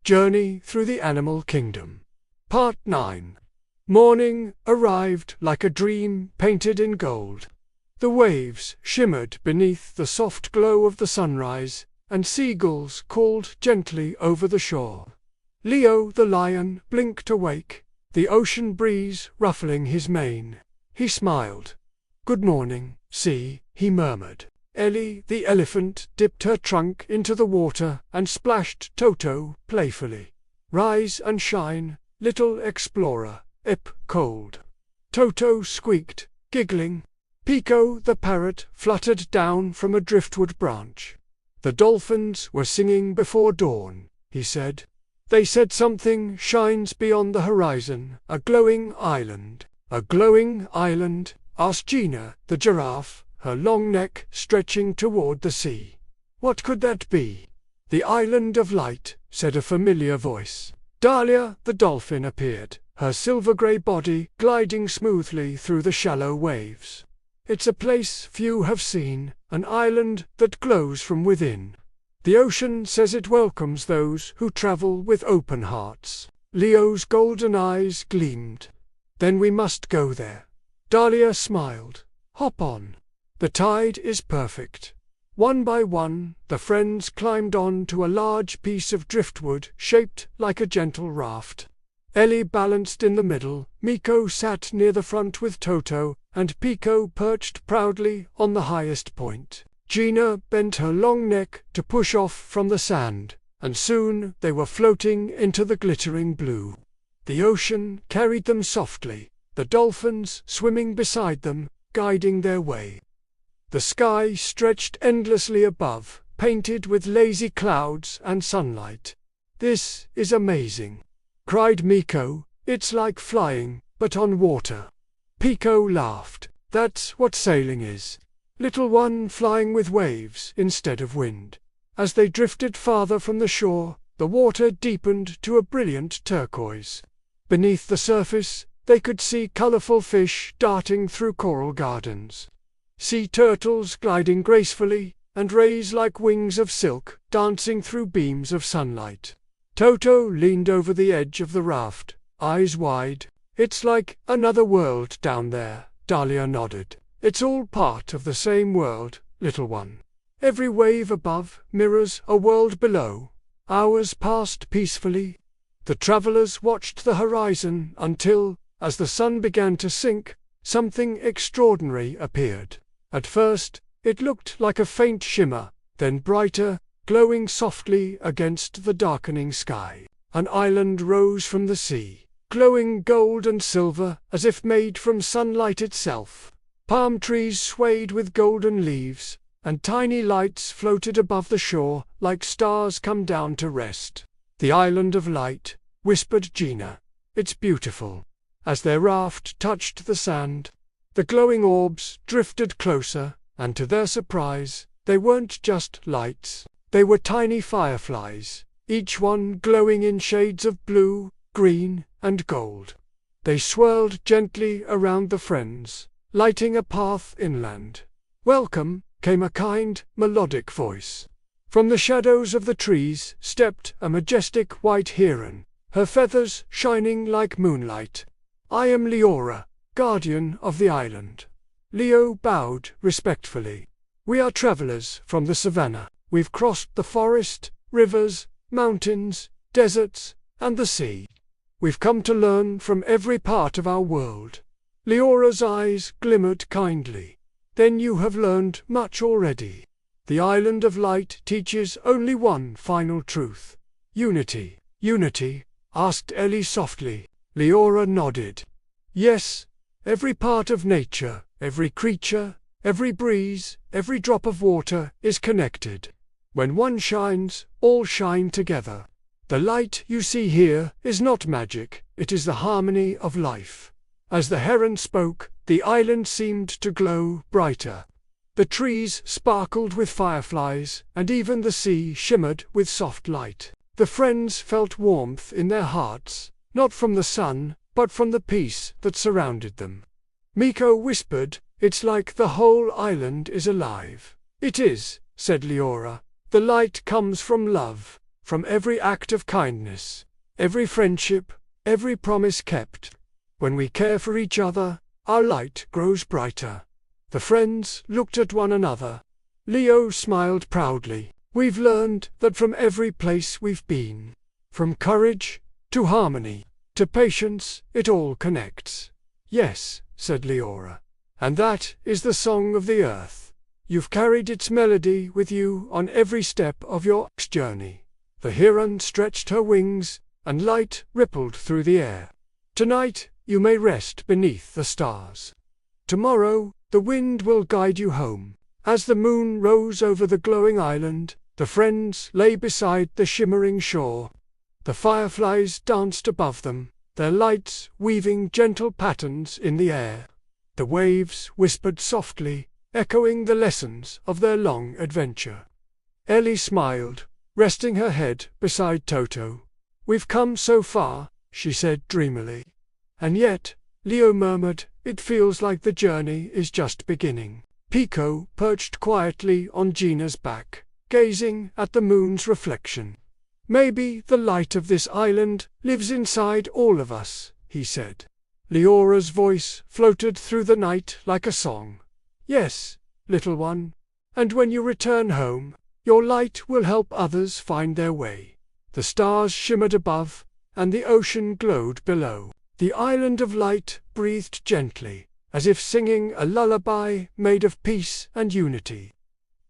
Journey Through the Animal Kingdom. Part 9. Morning arrived like a dream painted in gold. The waves shimmered beneath the soft glow of the sunrise, and seagulls called gently over the shore. Leo the lion blinked awake, the ocean breeze ruffling his mane. He smiled. "Good morning, sea," he murmured. Ellie the elephant dipped her trunk into the water and splashed Toto playfully. "Rise and shine, little explorer, ip cold." Toto squeaked, giggling. Pico the parrot fluttered down from a driftwood branch. "The dolphins were singing before dawn," he said. "They said something shines beyond the horizon, a glowing island." "A glowing island?" asked Gina the giraffe, her long neck stretching toward the sea. "What could that be?" "The Island of Light," said a familiar voice. Dahlia the dolphin appeared, her silver-gray body gliding smoothly through the shallow waves. "It's a place few have seen, an island that glows from within. The ocean says it welcomes those who travel with open hearts." Leo's golden eyes gleamed. "Then we must go there." Dahlia smiled. "Hop on. The tide is perfect." One by one, the friends climbed on to a large piece of driftwood shaped like a gentle raft. Ellie balanced in the middle, Miko sat near the front with Toto, and Pico perched proudly on the highest point. Gina bent her long neck to push off from the sand, and soon they were floating into the glittering blue. The ocean carried them softly, the dolphins swimming beside them, guiding their way. The sky stretched endlessly above, painted with lazy clouds and sunlight. "This is amazing," cried Miko. "It's like flying, but on water." Pico laughed. "That's what sailing is. Little one flying with waves instead of wind." As they drifted farther from the shore, the water deepened to a brilliant turquoise. Beneath the surface, they could see colorful fish darting through coral gardens. Sea turtles gliding gracefully, and rays like wings of silk dancing through beams of sunlight. Toto leaned over the edge of the raft, eyes wide. "It's like another world down there," Dahlia nodded. "It's all part of the same world, little one. Every wave above mirrors a world below." Hours passed peacefully. The travelers watched the horizon until, as the sun began to sink, something extraordinary appeared. At first, it looked like a faint shimmer, then brighter, glowing softly against the darkening sky. An island rose from the sea, glowing gold and silver as if made from sunlight itself. Palm trees swayed with golden leaves, and tiny lights floated above the shore like stars come down to rest. "The Island of Light," whispered Gina. "It's beautiful." As their raft touched the sand, the glowing orbs drifted closer, and to their surprise, they weren't just lights. They were tiny fireflies, each one glowing in shades of blue, green, and gold. They swirled gently around the friends, lighting a path inland. "Welcome," came a kind, melodic voice. From the shadows of the trees stepped a majestic white heron, her feathers shining like moonlight. "I am Leora, guardian of the island." Leo bowed respectfully. "We are travelers from the savannah. We've crossed the forest, rivers, mountains, deserts, and the sea. We've come to learn from every part of our world." Leora's eyes glimmered kindly. "Then you have learned much already. The Island of Light teaches only one final truth. Unity." "Unity?" asked Ellie softly. Leora nodded. "Yes, every part of nature, every creature, every breeze, every drop of water is connected. When one shines, all shine together. The light you see here is not magic, it is the harmony of life." As the heron spoke, the island seemed to glow brighter. The trees sparkled with fireflies, and even the sea shimmered with soft light. The friends felt warmth in their hearts, not from the sun, but from the peace that surrounded them. Miko whispered, "It's like the whole island is alive." "It is," said Leora. "The light comes from love, from every act of kindness, every friendship, every promise kept. When we care for each other, our light grows brighter." The friends looked at one another. Leo smiled proudly. "We've learned that from every place we've been. From courage to harmony to patience, it all connects." "Yes," said Leora. "And that is the song of the earth. You've carried its melody with you on every step of your journey." The heron stretched her wings, and light rippled through the air. "Tonight you may rest beneath the stars. Tomorrow the wind will guide you home." As the moon rose over the glowing island, the friends lay beside the shimmering shore. The fireflies danced above them, their lights weaving gentle patterns in the air. The waves whispered softly, echoing the lessons of their long adventure. Ellie smiled, resting her head beside Toto. "We've come so far," she said dreamily. "And yet," Leo murmured, "it feels like the journey is just beginning." Pico perched quietly on Gina's back, gazing at the moon's reflection. "Maybe the light of this island lives inside all of us," he said. Leora's voice floated through the night like a song. "Yes, little one, and when you return home, your light will help others find their way." The stars shimmered above, and the ocean glowed below. The island of light breathed gently, as if singing a lullaby made of peace and unity.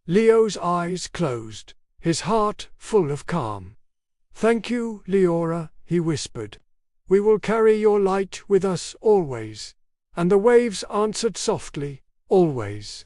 Leo's eyes closed, his heart full of calm. "Thank you, Leora," he whispered. "We will carry your light with us always." And the waves answered softly, "Always."